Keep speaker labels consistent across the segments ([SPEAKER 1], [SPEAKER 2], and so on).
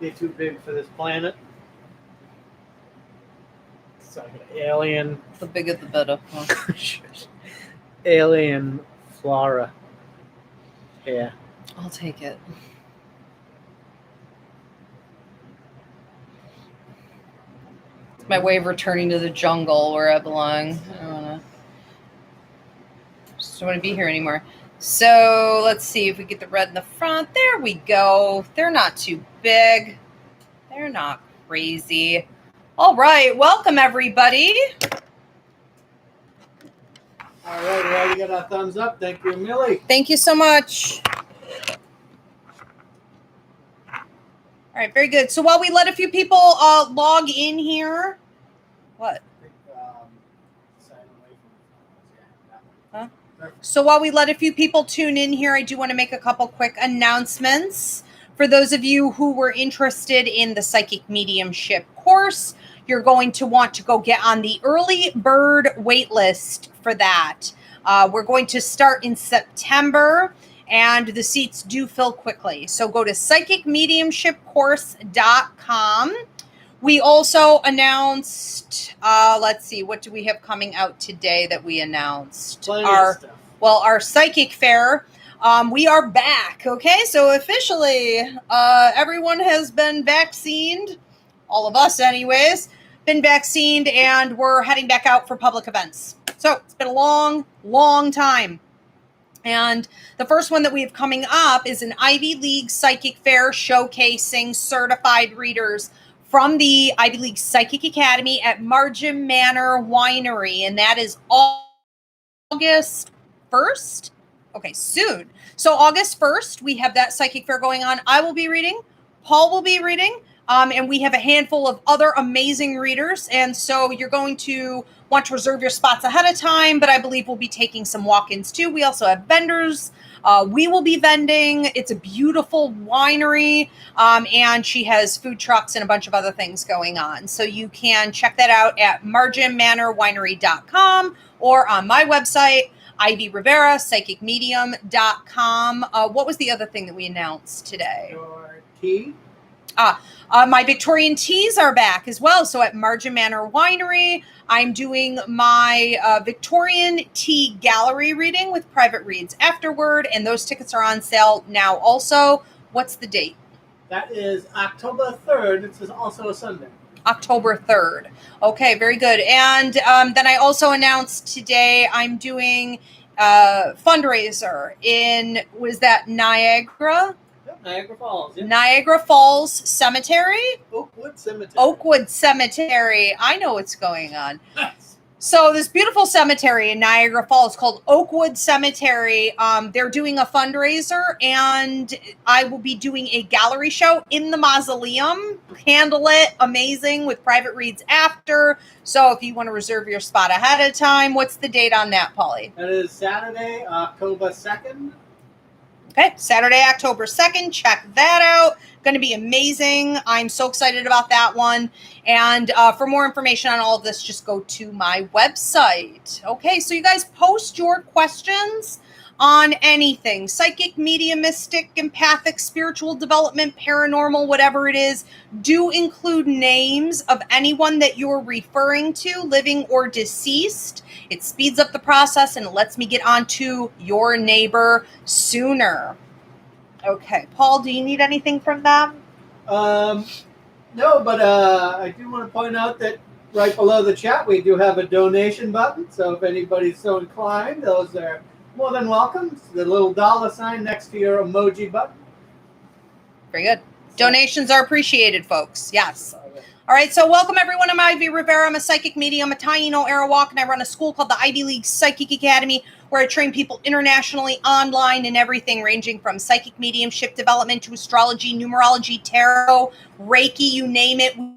[SPEAKER 1] They're too big for this planet. It's like an alien.
[SPEAKER 2] The bigger the better. Huh?
[SPEAKER 1] Alien flora. Yeah.
[SPEAKER 2] I'll take it. It's my way of returning to the jungle where I belong. I just don't want to be here anymore. So let's see if we get the red in the front. There we go. They're not too big. They're not crazy. All right. Welcome, everybody.
[SPEAKER 1] All right. Well, we got our thumbs up. Thank you, Millie.
[SPEAKER 2] Thank you so much. All right. Very good. So while we let a few people log in here. What? Huh? So while we let a few people tune in here, I do want to make a couple quick announcements. For those of you who were interested in the Psychic Mediumship course, you're going to want to go get on the early bird wait list for that. We're going to start in September, and the seats do fill quickly. So go to psychicmediumshipcourse.com. We also announced, let's see, what do we have coming out today that we announced? Our psychic fair. We are back. Okay, so officially, everyone has been vaccinated. All of us, anyways, been vaccinated, and we're heading back out for public events. So it's been a long, long time. And the first one that we have coming up is an Ivy League Psychic Fair showcasing certified readers from the Ivy League Psychic Academy at Margin Manor Winery. And that is August 1st. Okay, soon. So August 1st, we have that psychic fair going on. I will be reading. Paul will be reading. And we have a handful of other amazing readers. And so you're going to want to reserve your spots ahead of time, but I believe we'll be taking some walk-ins too. We also have vendors. We will be vending. It's a beautiful winery. And she has food trucks and a bunch of other things going on. So you can check that out at marginmanorwinery.com or on my website, Ivy Rivera, psychicmedium.com. What was the other thing that we announced today?
[SPEAKER 1] Your tea.
[SPEAKER 2] My Victorian teas are back as well. So at Margin Manor Winery, I'm doing my Victorian tea gallery reading with private reads afterward. And those tickets are on sale now also. What's the date?
[SPEAKER 1] That is October 3rd. It's also a Sunday.
[SPEAKER 2] October 3rd. Okay, very good. And then I also announced today I'm doing a fundraiser in, was that Niagara?
[SPEAKER 1] Yep, Niagara Falls. Yep.
[SPEAKER 2] Niagara Falls Cemetery?
[SPEAKER 1] Oakwood Cemetery.
[SPEAKER 2] Oakwood Cemetery. I know what's going on. So this beautiful cemetery in Niagara Falls called Oakwood Cemetery, they're doing a fundraiser, and I will be doing a gallery show in the mausoleum. Handle it amazing with private reads after. So if you want to reserve your spot ahead of time, what's the date on that, Polly?
[SPEAKER 1] That is Saturday, October 2nd.
[SPEAKER 2] Okay, Saturday, October 2nd. Check that out. Going to be amazing. I'm so excited about that one. And for more information on all of this, just go to my website. Okay, so you guys post your questions on anything. Psychic, mediumistic, empathic, spiritual development, paranormal, whatever it is. Do include names of anyone that you're referring to, living or deceased. It speeds up the process and it lets me get on to your neighbor sooner. Okay, Paul, do you need anything from them?
[SPEAKER 1] No, but I do want to point out that right below the chat, we do have a donation button. So if anybody's so inclined, those are more than welcome. It's the little $sign next to your emoji button.
[SPEAKER 2] Very good. Donations are appreciated, folks. Yes. All right, so welcome everyone. I'm Ivy Rivera. I'm a psychic medium, a Taino Arawak, and I run a school called the Ivy League Psychic Academy, where I train people internationally, online, and everything ranging from psychic mediumship development to astrology, numerology, tarot, Reiki, you name it. We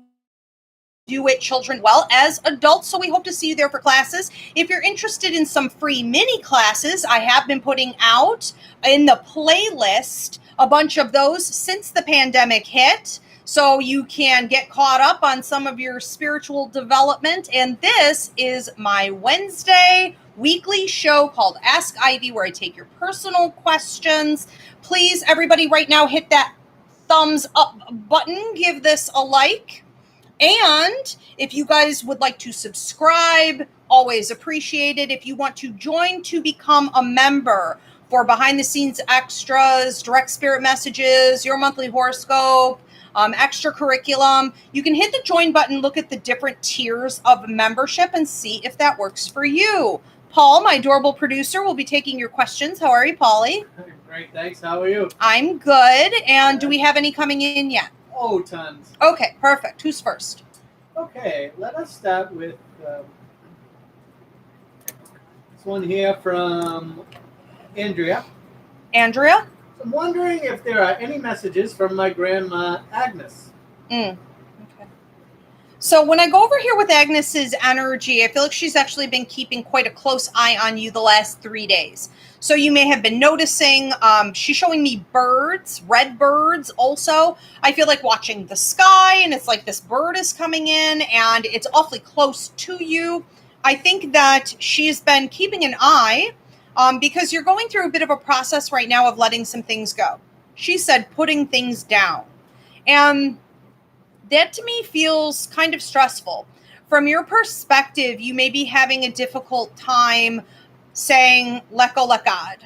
[SPEAKER 2] do it, children, well as adults, so we hope to see you there for classes. If you're interested in some free mini classes, I have been putting out in the playlist a bunch of those since the pandemic hit. So you can get caught up on some of your spiritual development. And this is my Wednesday weekly show called Ask Ivy, where I take your personal questions. Please, everybody right now, hit that thumbs up button. Give this a like. And if you guys would like to subscribe, always appreciated. If you want to join to become a member for behind the scenes extras, direct spirit messages, your monthly horoscope, extra curriculum, you can hit the join button, look at the different tiers of membership and see if that works for you. Paul, my adorable producer, will be taking your questions. How are you, Paulie?
[SPEAKER 1] Great, thanks. How are you?
[SPEAKER 2] I'm good. And do we have any coming in yet?
[SPEAKER 1] Oh, tons.
[SPEAKER 2] Okay, perfect. Who's first?
[SPEAKER 1] Okay, let us start with this one here from Andrea.
[SPEAKER 2] Andrea?
[SPEAKER 1] I'm wondering if there are any messages from my grandma Agnes.
[SPEAKER 2] Okay. So when I go over here with Agnes's energy, I feel like she's actually been keeping quite a close eye on you the last 3 days. So you may have been noticing, she's showing me birds, red birds also. I feel like watching the sky, and it's like this bird is coming in and it's awfully close to you. I think that she's been keeping an eye because you're going through a bit of a process right now of letting some things go. She said putting things down. And that to me feels kind of stressful. From your perspective, you may be having a difficult time saying, let go, let God.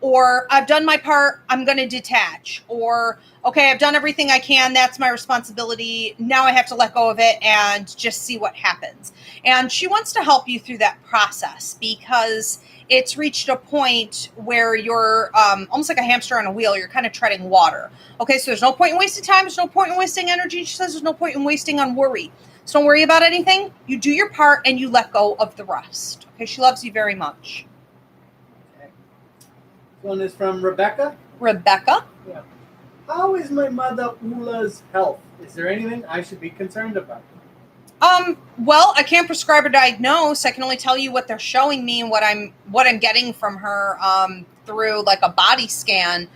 [SPEAKER 2] Or I've done my part, I'm going to detach. Or, okay, I've done everything I can. That's my responsibility. Now I have to let go of it and just see what happens. And she wants to help you through that process because it's reached a point where you're almost like a hamster on a wheel. You're kind of treading water. Okay, so there's no point in wasting time. There's no point in wasting energy. She says there's no point in wasting on worry. So don't worry about anything. You do your part and you let go of the rest. Okay, she loves you very much.
[SPEAKER 1] Okay. This one is from Rebecca.
[SPEAKER 2] Rebecca?
[SPEAKER 1] Yeah. How is my mother Ula's health? Is there anything I should be concerned about?
[SPEAKER 2] Well, I can't prescribe or diagnose. I can only tell you what they're showing me and what I'm getting from her through like a body scan.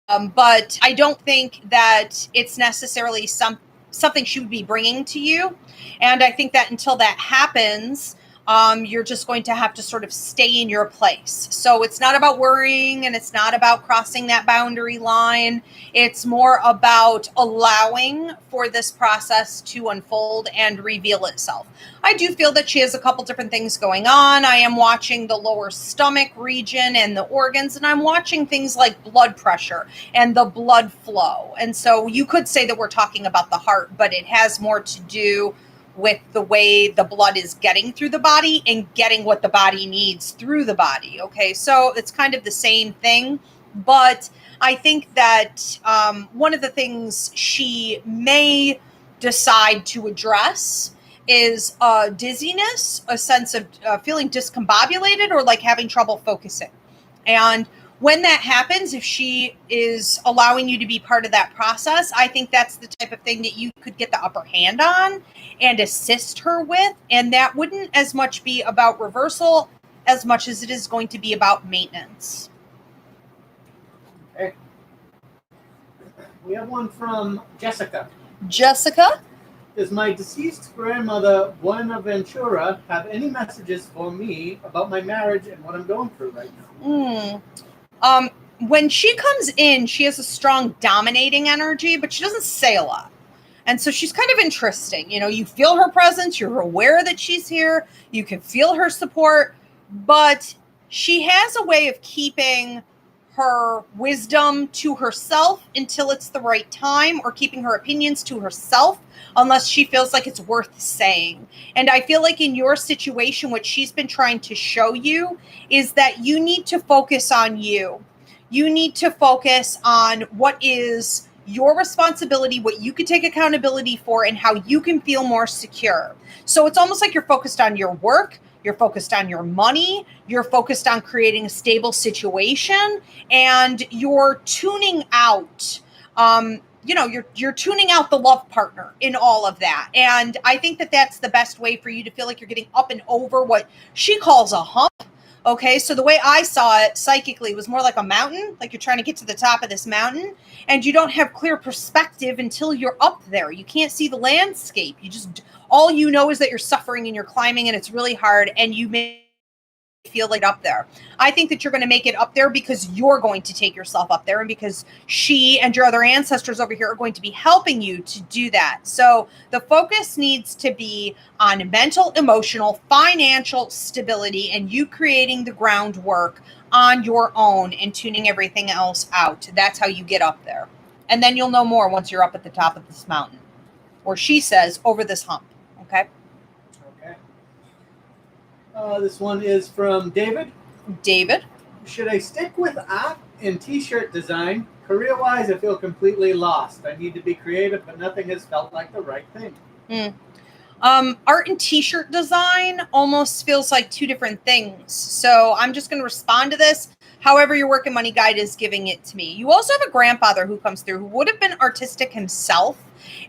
[SPEAKER 2] But I don't think that it's necessarily something she would be bringing to you. And I think that until that happens, you're just going to have to sort of stay in your place. So it's not about worrying and it's not about crossing that boundary line. It's more about allowing for this process to unfold and reveal itself. I do feel that she has a couple different things going on. I am watching the lower stomach region and the organs, and I'm watching things like blood pressure and the blood flow. And so you could say that we're talking about the heart, but it has more to do with the way the blood is getting through the body and getting what the body needs through the body. Okay, so it's kind of the same thing, but I think that one of the things she may decide to address is dizziness, a sense of feeling discombobulated or like having trouble focusing. And when that happens, if she is allowing you to be part of that process, I think that's the type of thing that you could get the upper hand on and assist her with. And that wouldn't as much be about reversal as much as it is going to be about maintenance.
[SPEAKER 1] Okay. We have one from Jessica.
[SPEAKER 2] Jessica?
[SPEAKER 1] Does my deceased grandmother, Buenaventura, have any messages for me about my marriage and what I'm going through right now?
[SPEAKER 2] When she comes in, she has a strong dominating energy, but she doesn't say a lot. And so she's kind of interesting. You know, you feel her presence. You're aware that she's here. You can feel her support, but she has a way of keeping her wisdom to herself until it's the right time, or keeping her opinions to herself unless she feels like it's worth saying. And I feel like in your situation, what she's been trying to show you is that you need to focus on you. You need to focus on what is your responsibility, what you could take accountability for, and how you can feel more secure. So it's almost like you're focused on your work, you're focused on your money, you're focused on creating a stable situation, and you're tuning out, you're tuning out the love partner in all of that. And I think that that's the best way for you to feel like you're getting up and over what she calls a hump. Okay, so the way I saw it psychically was more like a mountain, like you're trying to get to the top of this mountain, and you don't have clear perspective until you're up there. You can't see the landscape. All you know is that you're suffering and you're climbing and it's really hard, and you may feel like up there. I think that you're going to make it up there because you're going to take yourself up there, and because she and your other ancestors over here are going to be helping you to do that. So the focus needs to be on mental, emotional, financial stability, and you creating the groundwork on your own and tuning everything else out. That's how you get up there. And then you'll know more once you're up at the top of this mountain. Or she says, over this hump. Okay?
[SPEAKER 1] Okay. This one is from David.
[SPEAKER 2] David?
[SPEAKER 1] Should I stick with art and t-shirt design? Career-wise, I feel completely lost. I need to be creative, but nothing has felt like the right thing.
[SPEAKER 2] Art and t-shirt design almost feels like two different things. So I'm just going to respond to this however your work and money guide is giving it to me. You also have a grandfather who comes through who would have been artistic himself,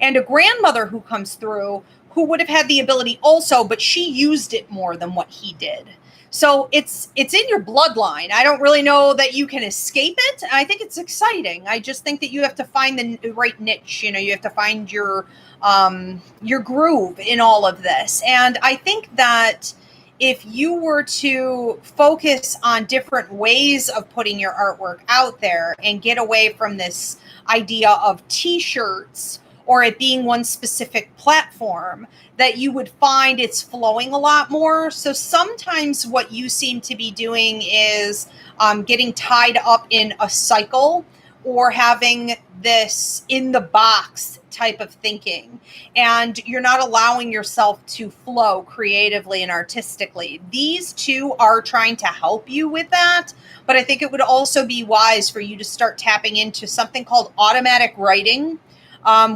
[SPEAKER 2] and a grandmother who comes through who would have had the ability also, but she used it more than what he did. So it's in your bloodline. I don't really know that you can escape it. I think it's exciting. I just think that you have to find the right niche. You know, you have to find your groove in all of this. And I think that if you were to focus on different ways of putting your artwork out there and get away from this idea of t-shirts or it being one specific platform, that you would find it's flowing a lot more. So sometimes what you seem to be doing is getting tied up in a cycle or having this in the box type of thinking, and you're not allowing yourself to flow creatively and artistically. These two are trying to help you with that, but I think it would also be wise for you to start tapping into something called automatic writing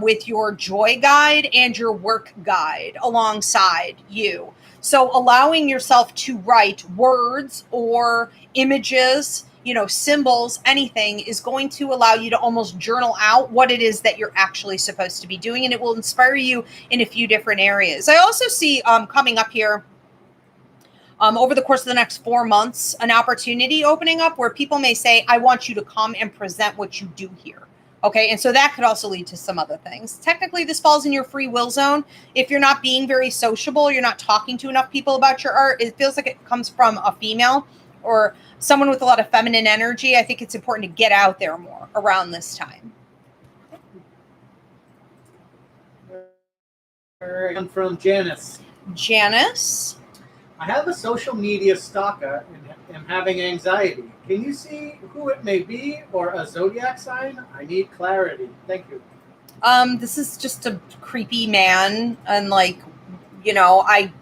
[SPEAKER 2] with your joy guide and your work guide alongside you. So allowing yourself to write words or images, you know, symbols, anything is going to allow you to almost journal out what it is that you're actually supposed to be doing. And it will inspire you in a few different areas. I also see coming up here over the course of the next 4 months, an opportunity opening up where people may say, I want you to come and present what you do here. Okay, and so that could also lead to some other things. Technically, this falls in your free will zone. If you're not being very sociable, you're not talking to enough people about your art, it feels like it comes from a female or someone with a lot of feminine energy. I think it's important to get out there more around this time.
[SPEAKER 1] One from Janice.
[SPEAKER 2] Janice?
[SPEAKER 1] I have a social media stalker and am having anxiety. Can you see who it may be or a zodiac sign? I need clarity. Thank you.
[SPEAKER 2] This is just a creepy man, and like, you know, I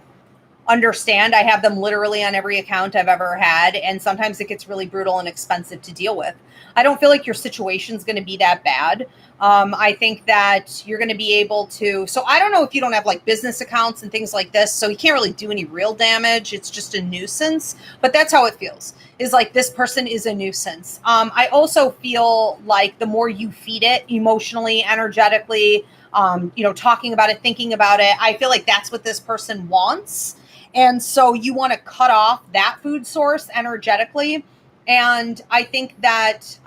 [SPEAKER 2] understand. I have them literally on every account I've ever had, and sometimes it gets really brutal and expensive to deal with. I don't feel like your situation's going to be that bad. I think that you're going to be able to, so I don't know if you don't have like business accounts and things like this, so you can't really do any real damage. It's just a nuisance, but that's how it feels, is like this person is a nuisance. I also feel like the more you feed it emotionally, energetically, you know, talking about it, thinking about it, I feel like that's what this person wants. And so you want to cut off that food source energetically. And I think that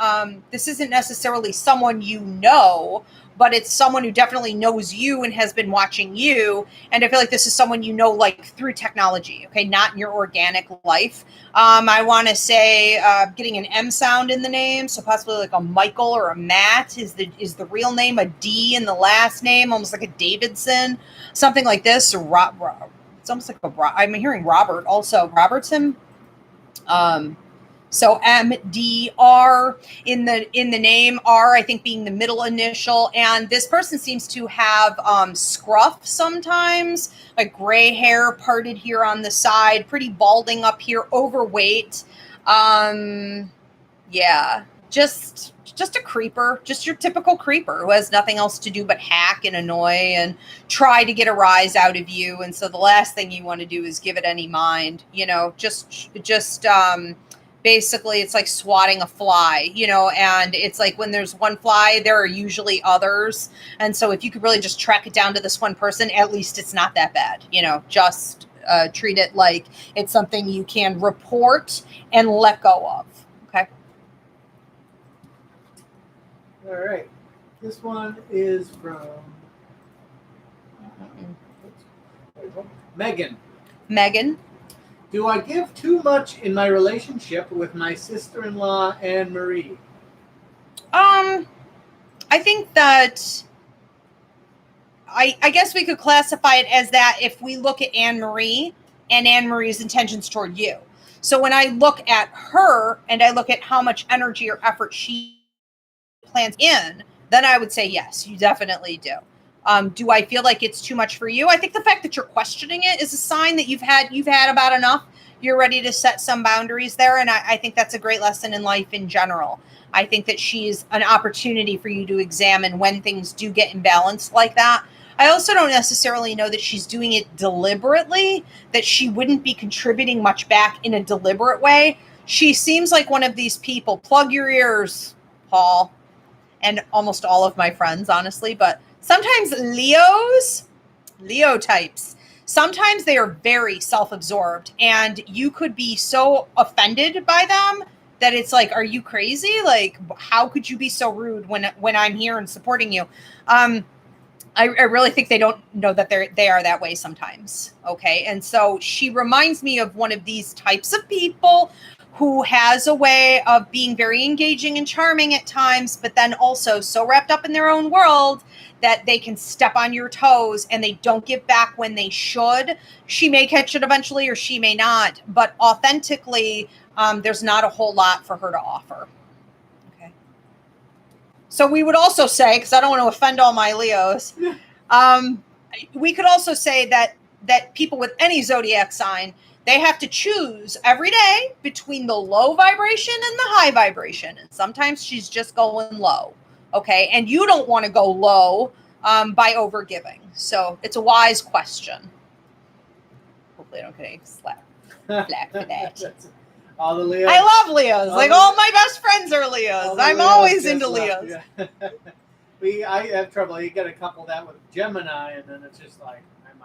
[SPEAKER 2] this isn't necessarily someone you know, but it's someone who definitely knows you and has been watching you. And I feel like this is someone you know, like through technology, okay, not in your organic life. I want to say getting an M sound in the name, so possibly like a Michael or a Matt is the real name, a D in the last name, almost like a Davidson, something like this. Or it's almost like I'm hearing Robert also, Robertson. So MDR in the name, R I think being the middle initial, and this person seems to have scruff sometimes, like gray hair parted here on the side, pretty balding up here, overweight. Yeah, just a creeper, just your typical creeper who has nothing else to do but hack and annoy and try to get a rise out of you. And so the last thing you want to do is give it any mind, you know, just basically it's like swatting a fly, you know, and it's like when there's one fly, there are usually others. And so if you could really just track it down to this one person, at least it's not that bad, you know, just treat it like it's something you can report and let go of. Okay.
[SPEAKER 1] All right. This one is from Megan.
[SPEAKER 2] Megan.
[SPEAKER 1] Do I give too much in my relationship with my sister-in-law, Anne Marie?
[SPEAKER 2] I think that I guess we could classify it as that if we look at Anne Marie and Anne Marie's intentions toward you. So when I look at her and I look at how much energy or effort she plans in, then I would say yes, you definitely do. Do I feel like it's too much for you? I think the fact that you're questioning it is a sign that you've had about enough. You're ready to set some boundaries there, and I think that's a great lesson in life in general. I think that she's an opportunity for you to examine when things do get imbalanced like that. I also don't necessarily know that she's doing it deliberately, that she wouldn't be contributing much back in a deliberate way. She seems like one of these people. Plug your ears, Paul, and almost all of my friends, honestly, but sometimes Leo types, sometimes they are very self-absorbed, and you could be so offended by them that it's like, are you crazy? Like, how could you be so rude when I'm here and supporting you? I really think they don't know that they are that way sometimes. Okay. And so she reminds me of one of these types of people who has a way of being very engaging and charming at times, but then also so wrapped up in their own world that they can step on your toes and they don't give back when they should. She may catch it eventually or she may not, but authentically, there's not a whole lot for her to offer. Okay. So we would also say, because I don't want to offend all my Leos, we could also say that people with any zodiac sign, they have to choose every day between the low vibration and the high vibration. And sometimes she's just going low. Okay. And you don't want to go low by overgiving. So it's a wise question. Hopefully I don't get any slack for that.
[SPEAKER 1] All the Leos.
[SPEAKER 2] I love Leos. All my best friends are Leos. I'm always into Leos.
[SPEAKER 1] Yeah. I have trouble. You get a couple that with Gemini, and then it's just like I'm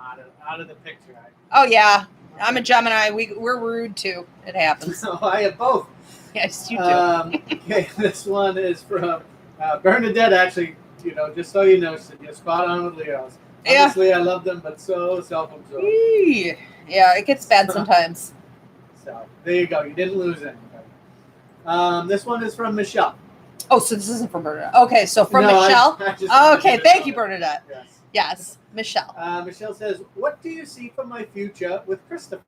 [SPEAKER 1] out of the picture.
[SPEAKER 2] Oh yeah, I'm a Gemini. We're rude too. It happens.
[SPEAKER 1] So I have both.
[SPEAKER 2] Yes, you do.
[SPEAKER 1] Okay, this one is from Bernadette. Actually, just so you know, you're spot on with Leos.
[SPEAKER 2] Yeah.
[SPEAKER 1] Honestly, I love them, but so self-absorbed.
[SPEAKER 2] Yeah, it gets bad sometimes.
[SPEAKER 1] So there you go. You didn't lose anybody. This one is from Michelle.
[SPEAKER 2] Oh, so this isn't from Bernadette. Okay, so from Michelle. Okay, thank you, Bernadette. Yes, Michelle.
[SPEAKER 1] Michelle says, "What do you see for my future with Christopher?"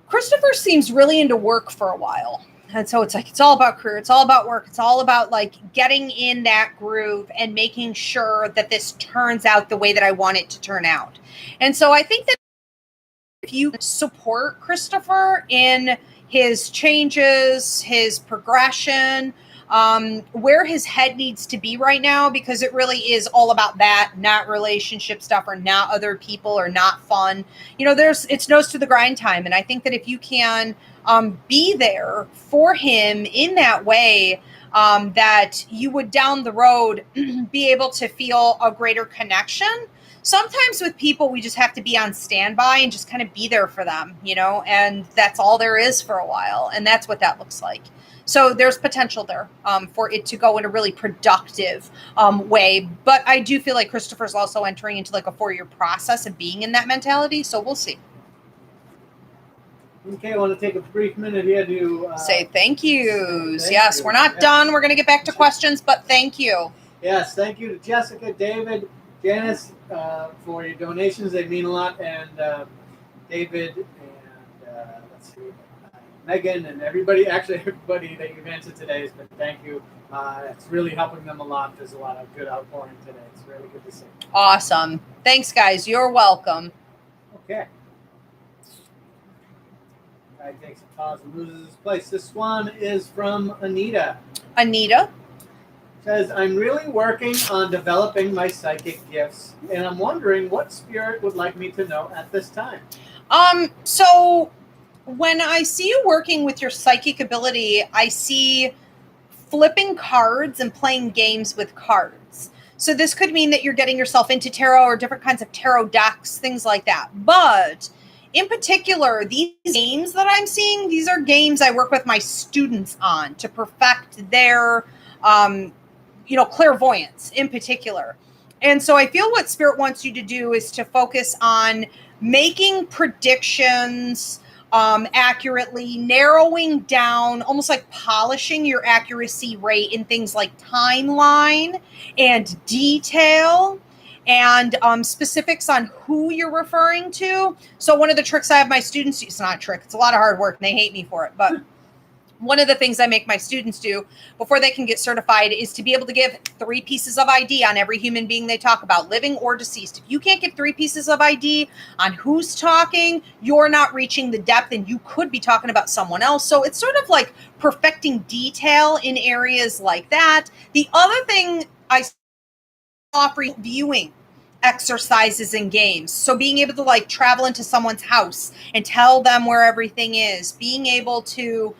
[SPEAKER 2] Christopher seems really into work for a while. And so it's all about career. It's all about work. It's all about getting in that groove and making sure that this turns out the way that I want it to turn out. And so I think that if you support Christopher in his changes, his progression, where his head needs to be right now, because it really is all about that, not relationship stuff or not other people or not fun. It's nose to the grind time. And I think that if you can be there for him in that way, that you would down the road be able to feel a greater connection. Sometimes with people, we just have to be on standby and just kind of be there for them, and that's all there is for a while. And that's what that looks like. So there's potential there for it to go in a really productive way. But I do feel like Christopher's also entering into a 4-year process of being in that mentality. So we'll see.
[SPEAKER 1] Okay, I want to take a brief minute here to
[SPEAKER 2] say thank yous. Yes, we're not done. We're going to get back to questions, but thank you.
[SPEAKER 1] Yes, thank you to Jessica, David, Janice for your donations. They mean a lot. And David and let's see, Megan and everybody that you've answered today has been thank you. It's really helping them a lot. There's a lot of good outpouring today. It's really good to see.
[SPEAKER 2] Awesome. Thanks, guys. You're welcome.
[SPEAKER 1] Okay. Guy takes a pause and loses his place. This one is from Anita.
[SPEAKER 2] Anita
[SPEAKER 1] says, I'm really working on developing my psychic gifts, and I'm wondering what spirit would like me to know at this time.
[SPEAKER 2] So when I see you working with your psychic ability, I see flipping cards and playing games with cards. So this could mean that you're getting yourself into tarot or different kinds of tarot decks, things like that. But in particular, these games that I'm seeing, these are games I work with my students on to perfect their, clairvoyance in particular. And so I feel what Spirit wants you to do is to focus on making predictions accurately, narrowing down, almost like polishing your accuracy rate in things like timeline and detail and specifics on who you're referring to. So one of the tricks I have my students do, it's not a trick, it's a lot of hard work and they hate me for it, but one of the things I make my students do before they can get certified is to be able to give 3 pieces of ID on every human being they talk about, living or deceased. If you can't give 3 pieces of ID on who's talking, you're not reaching the depth and you could be talking about someone else. So it's sort of like perfecting detail in areas like that. The other thing I offer viewing exercises and games. So being able to like travel into someone's house and tell them where everything is, being able to,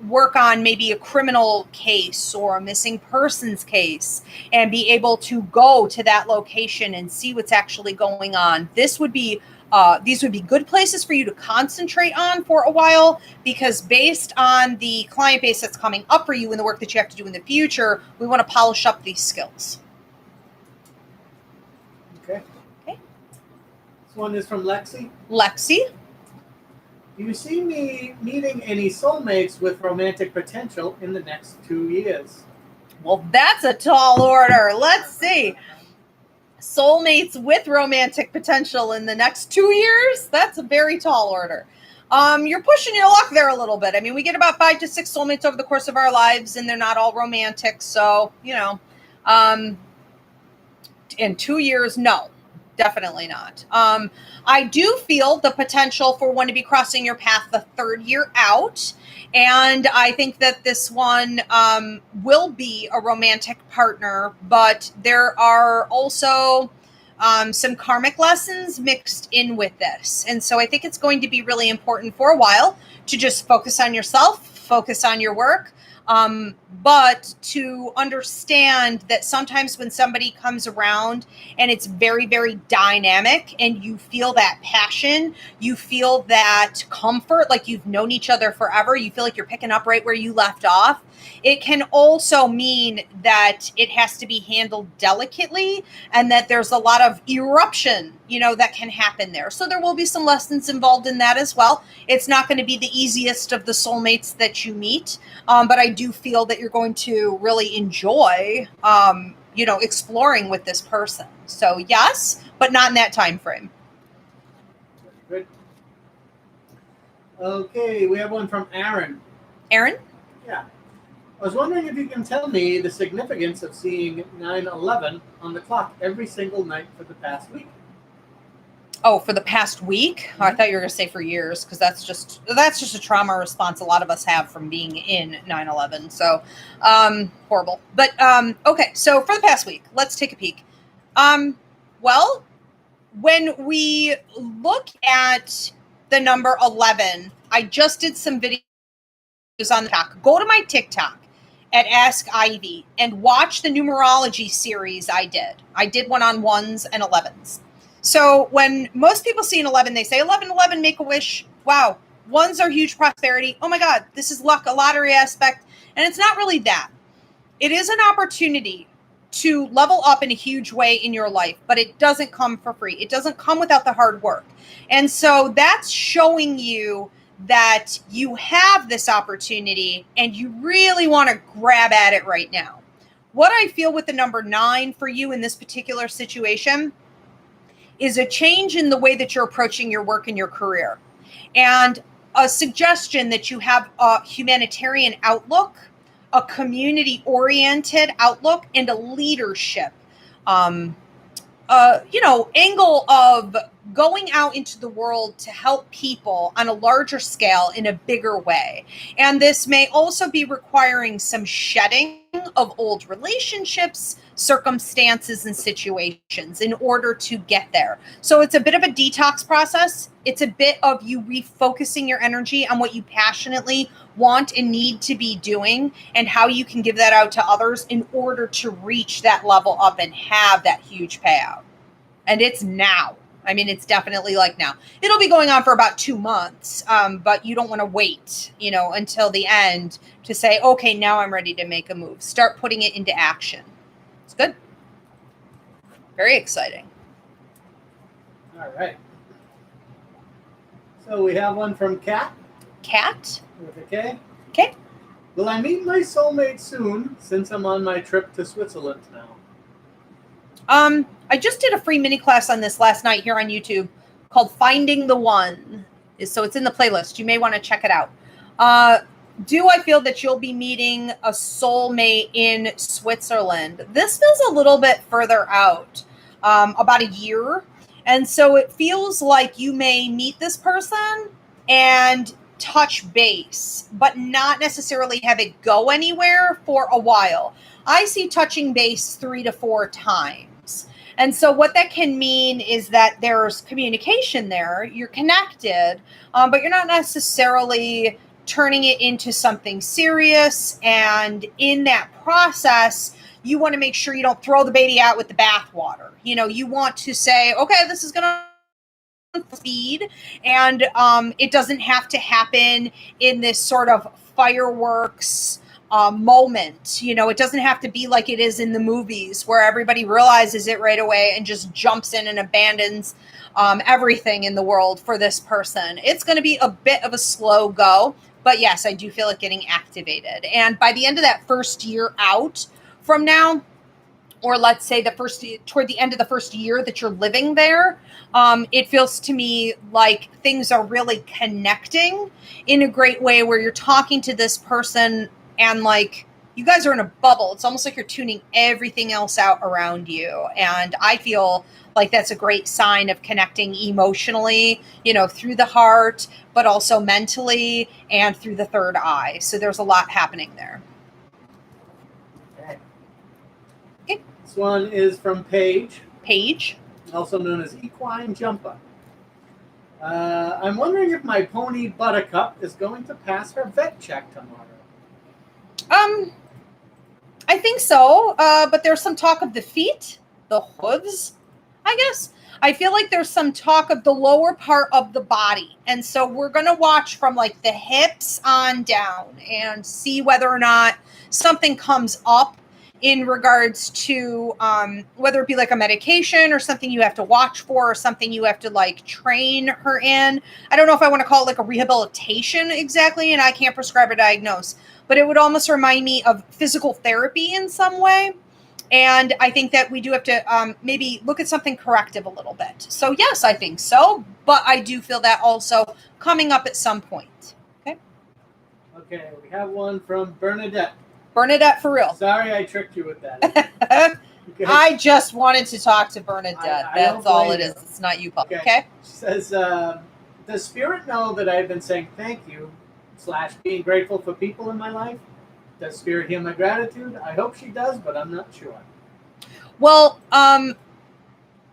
[SPEAKER 2] work on maybe a criminal case or a missing persons case and be able to go to that location and see what's actually going on. These would be good places for you to concentrate on for a while, because based on the client base that's coming up for you and the work that you have to do in the future, we want to polish up these skills.
[SPEAKER 1] Okay. This one is from Lexi.
[SPEAKER 2] Lexi.
[SPEAKER 1] Do you see me meeting any soulmates with romantic potential in the next 2 years?
[SPEAKER 2] Well, that's a tall order. Let's see. Soulmates with romantic potential in the next 2 years? That's a very tall order. You're pushing your luck there a little bit. I mean, we get about 5 to 6 soulmates over the course of our lives, and they're not all romantic. So, in 2 years, no, definitely not. I do feel the potential for one to be crossing your path the 3rd year out. And I think that this one will be a romantic partner, but there are also some karmic lessons mixed in with this. And so I think it's going to be really important for a while to just focus on yourself, focus on your work. But to understand that sometimes when somebody comes around and it's very, very dynamic and you feel that passion, you feel that comfort, like you've known each other forever, you feel like you're picking up right where you left off, it can also mean that it has to be handled delicately and that there's a lot of eruption, that can happen there. So there will be some lessons involved in that as well. It's not going to be the easiest of the soulmates that you meet, but I do feel that you're going to really enjoy, exploring with this person. So yes, but not in that time frame.
[SPEAKER 1] Good. Okay, we have one from Aaron.
[SPEAKER 2] Aaron?
[SPEAKER 1] Yeah. I was wondering if you can tell me the significance of seeing 9/11 on the clock every single night for the past week.
[SPEAKER 2] Oh, for the past week? Oh, I thought you were going to say for years, because that's just a trauma response a lot of us have from being in 9/11. So horrible. But okay, so for the past week, let's take a peek. Well, when we look at the number 11, I just did some videos on the TikTok. Go to my TikTok at Ask Ivy and watch the numerology series I did. I did one on 1s and 11s. So when most people see an 11, they say 11, 11, make a wish. Wow. 1s are huge prosperity. Oh my God, this is luck, a lottery aspect. And it's not really that. It is an opportunity to level up in a huge way in your life, but it doesn't come for free. It doesn't come without the hard work. And so that's showing you that you have this opportunity and you really want to grab at it right now. What I feel with the number 9 for you in this particular situation is a change in the way that you're approaching your work and your career, and a suggestion that you have a humanitarian outlook, a community-oriented outlook, and a leadership angle of going out into the world to help people on a larger scale in a bigger way. And this may also be requiring some shedding of old relationships, circumstances, and situations in order to get there. So it's a bit of a detox process. It's a bit of you refocusing your energy on what you passionately want and need to be doing and how you can give that out to others in order to reach that level up and have that huge payout. And it's now. I mean, it's definitely like now. It'll be going on for about 2 months, but you don't want to wait, until the end to say, okay, now I'm ready to make a move. Start putting it into action. It's good. Very exciting.
[SPEAKER 1] All right. So we have one from Kat
[SPEAKER 2] Cat.
[SPEAKER 1] with a K.
[SPEAKER 2] Okay.
[SPEAKER 1] Will I meet my soulmate soon since I'm on my trip to Switzerland now?
[SPEAKER 2] I just did a free mini class on this last night here on YouTube called Finding the One. So it's in the playlist. You may want to check it out. Do I feel that you'll be meeting a soulmate in Switzerland? This feels a little bit further out, about a year. And so it feels like you may meet this person and touch base, but not necessarily have it go anywhere for a while. I see touching base 3 to 4 times. And so what that can mean is that there's communication there, you're connected, but you're not necessarily turning it into something serious. And in that process, you want to make sure you don't throw the baby out with the bathwater. You want to say, okay, this is going to speed, and it doesn't have to happen in this sort of fireworks moment. It doesn't have to be like it is in the movies where everybody realizes it right away and just jumps in and abandons everything in the world for this person. It's going to be a bit of a slow go, but yes, I do feel it getting activated. And by the end of that first year out from now, or let's say toward the end of the first year that you're living there, it feels to me like things are really connecting in a great way where you're talking to this person and like you guys are in a bubble. It's almost like you're tuning everything else out around you. And I feel like that's a great sign of connecting emotionally, through the heart, but also mentally and through the third eye. So there's a lot happening there.
[SPEAKER 1] Okay. This one is from Paige.
[SPEAKER 2] Paige.
[SPEAKER 1] Also known as Equine Jumper. I'm wondering if my pony Buttercup is going to pass her vet check tomorrow.
[SPEAKER 2] I think so, but there's some talk of the feet, the hooves, I guess. I feel like there's some talk of the lower part of the body. And so we're going to watch from like the hips on down and see whether or not something comes up in regards to whether it be like a medication or something you have to watch for or something you have to like train her in. I don't know if I want to call it like a rehabilitation exactly, and I can't prescribe or diagnose, but it would almost remind me of physical therapy in some way. And I think that we do have to maybe look at something corrective a little bit. So yes, I think so, but I do feel that also coming up at some point.
[SPEAKER 1] Okay, we have one from Bernadette.
[SPEAKER 2] Bernadette, for real.
[SPEAKER 1] Sorry I tricked you with that. Okay.
[SPEAKER 2] I just wanted to talk to Bernadette. That's all it is. It's not you, Paul. Okay.
[SPEAKER 1] She says, does Spirit know that I've been saying thank you / being grateful for people in my life? Does Spirit hear my gratitude? I hope she does, but I'm not sure.
[SPEAKER 2] Well,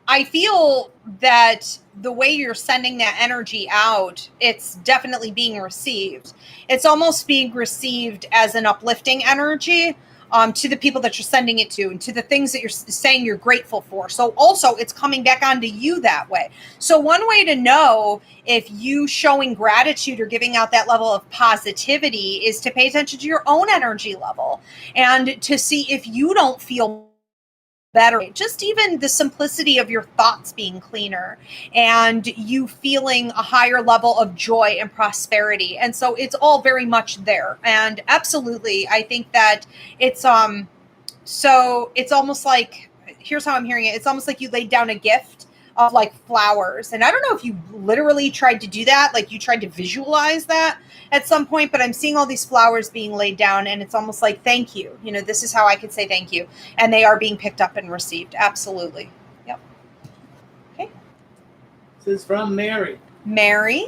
[SPEAKER 2] I feel that the way you're sending that energy out, it's definitely being received. It's almost being received as an uplifting energy to the people that you're sending it to and to the things that you're saying you're grateful for. So also it's coming back onto you that way. So one way to know if you showing gratitude or giving out that level of positivity is to pay attention to your own energy level and to see if you don't feel better. Just even the simplicity of your thoughts being cleaner and you feeling a higher level of joy and prosperity. And so it's all very much there. And absolutely, I think that it's so it's almost like, here's how I'm hearing it. It's almost like you laid down a gift of like flowers. And I don't know if you literally tried to do that, like you tried to visualize that at some point, but I'm seeing all these flowers being laid down and it's almost like, thank you. This is how I could say thank you. And they are being picked up and received. Absolutely. Yep. Okay.
[SPEAKER 1] This is from Mary.
[SPEAKER 2] Mary.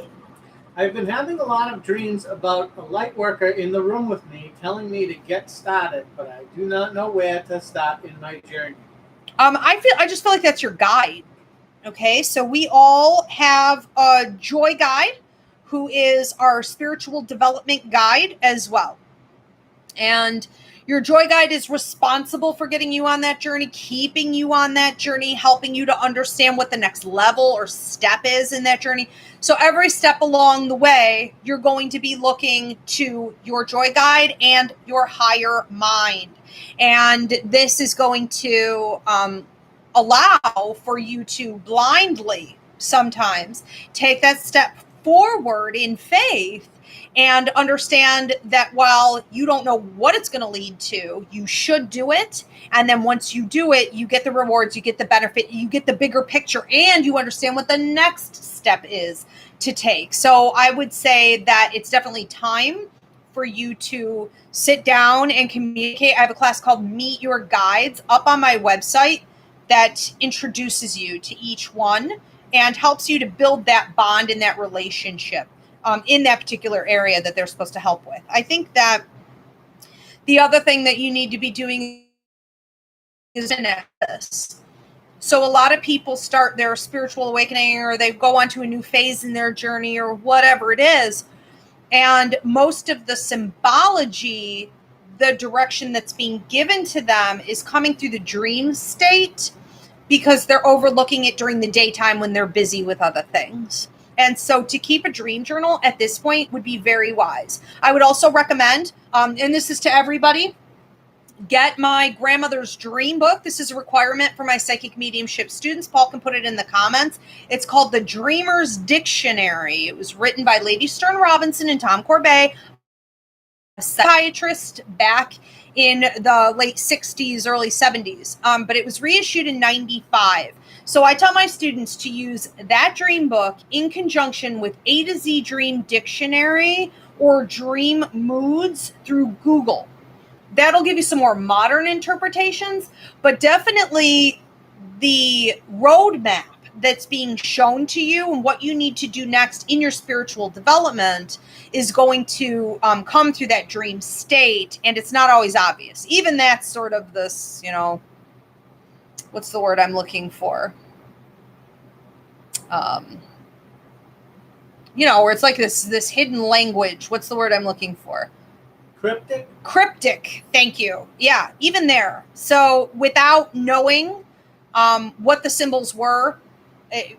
[SPEAKER 1] I've been having a lot of dreams about a light worker in the room with me telling me to get started, but I do not know where to start in my journey.
[SPEAKER 2] I just feel like that's your guide. Okay, so we all have a joy guide who is our spiritual development guide as well. And your joy guide is responsible for getting you on that journey, keeping you on that journey, helping you to understand what the next level or step is in that journey. So every step along the way, you're going to be looking to your joy guide and your higher mind. And this is going to allow for you to blindly sometimes take that step forward in faith and understand that while you don't know what it's going to lead to, you should do it. And then once you do it, you get the rewards, you get the benefit, you get the bigger picture, and you understand what the next step is to take. So I would say that it's definitely time for you to sit down and communicate. I have a class called Meet Your Guides up on my website that introduces you to each one and helps you to build that bond in that relationship in that particular area that they're supposed to help with. I think that the other thing that you need to be doing is an access. So a lot of people start their spiritual awakening, or they go onto a new phase in their journey, or whatever it is. And most of the symbology, the direction that's being given to them, is coming through the dream state, because they're overlooking it during the daytime when they're busy with other things. And so to keep a dream journal at this point would be very wise. I would also recommend, and this is to everybody, get my grandmother's dream book. This is a requirement for my psychic mediumship students. Paul can put it in the comments. It's called The Dreamer's Dictionary. It was written by Lady Stern Robinson and Tom Corbet, a psychiatrist back in the late 60s, early 70s. But it was reissued in 95. So I tell my students to use that dream book in conjunction with A to Z Dream Dictionary or Dream Moods through Google. That'll give you some more modern interpretations, but definitely the roadmap that's being shown to you and what you need to do next in your spiritual development is going to come through that dream state, and it's not always obvious. Even that's sort of this, what's the word I'm looking for? Where it's like this hidden language. What's the word I'm looking for? Cryptic. Thank you. Yeah, even there. So without knowing what the symbols were,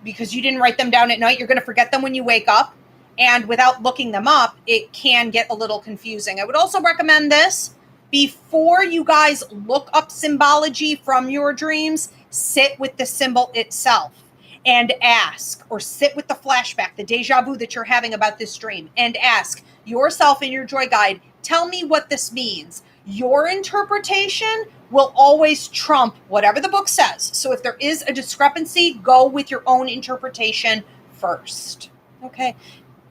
[SPEAKER 2] because you didn't write them down at night, you're going to forget them when you wake up. And without looking them up, it can get a little confusing. I would also recommend this. Before you guys look up symbology from your dreams, sit with the symbol itself and ask, or sit with the flashback, the deja vu that you're having about this dream, and ask yourself in your joy guide, tell me what this means. Your interpretation will always trump whatever the book says. So if there is a discrepancy, go with your own interpretation first. Okay.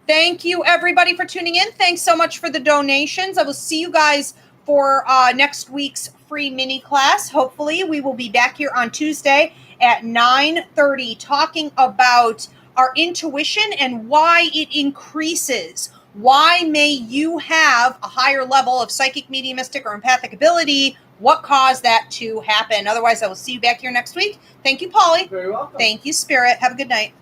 [SPEAKER 2] Thank you, everybody, for tuning in. Thanks so much for the donations. I will see you guys for next week's free mini class. Hopefully, we will be back here on Tuesday at 9:30 talking about our intuition and why it increases. Why may you have a higher level of psychic, mediumistic, or empathic ability? What caused that to happen? Otherwise, I will see you back here next week. Thank you, Polly.
[SPEAKER 1] Very welcome.
[SPEAKER 2] Thank you, Spirit. Have a good night.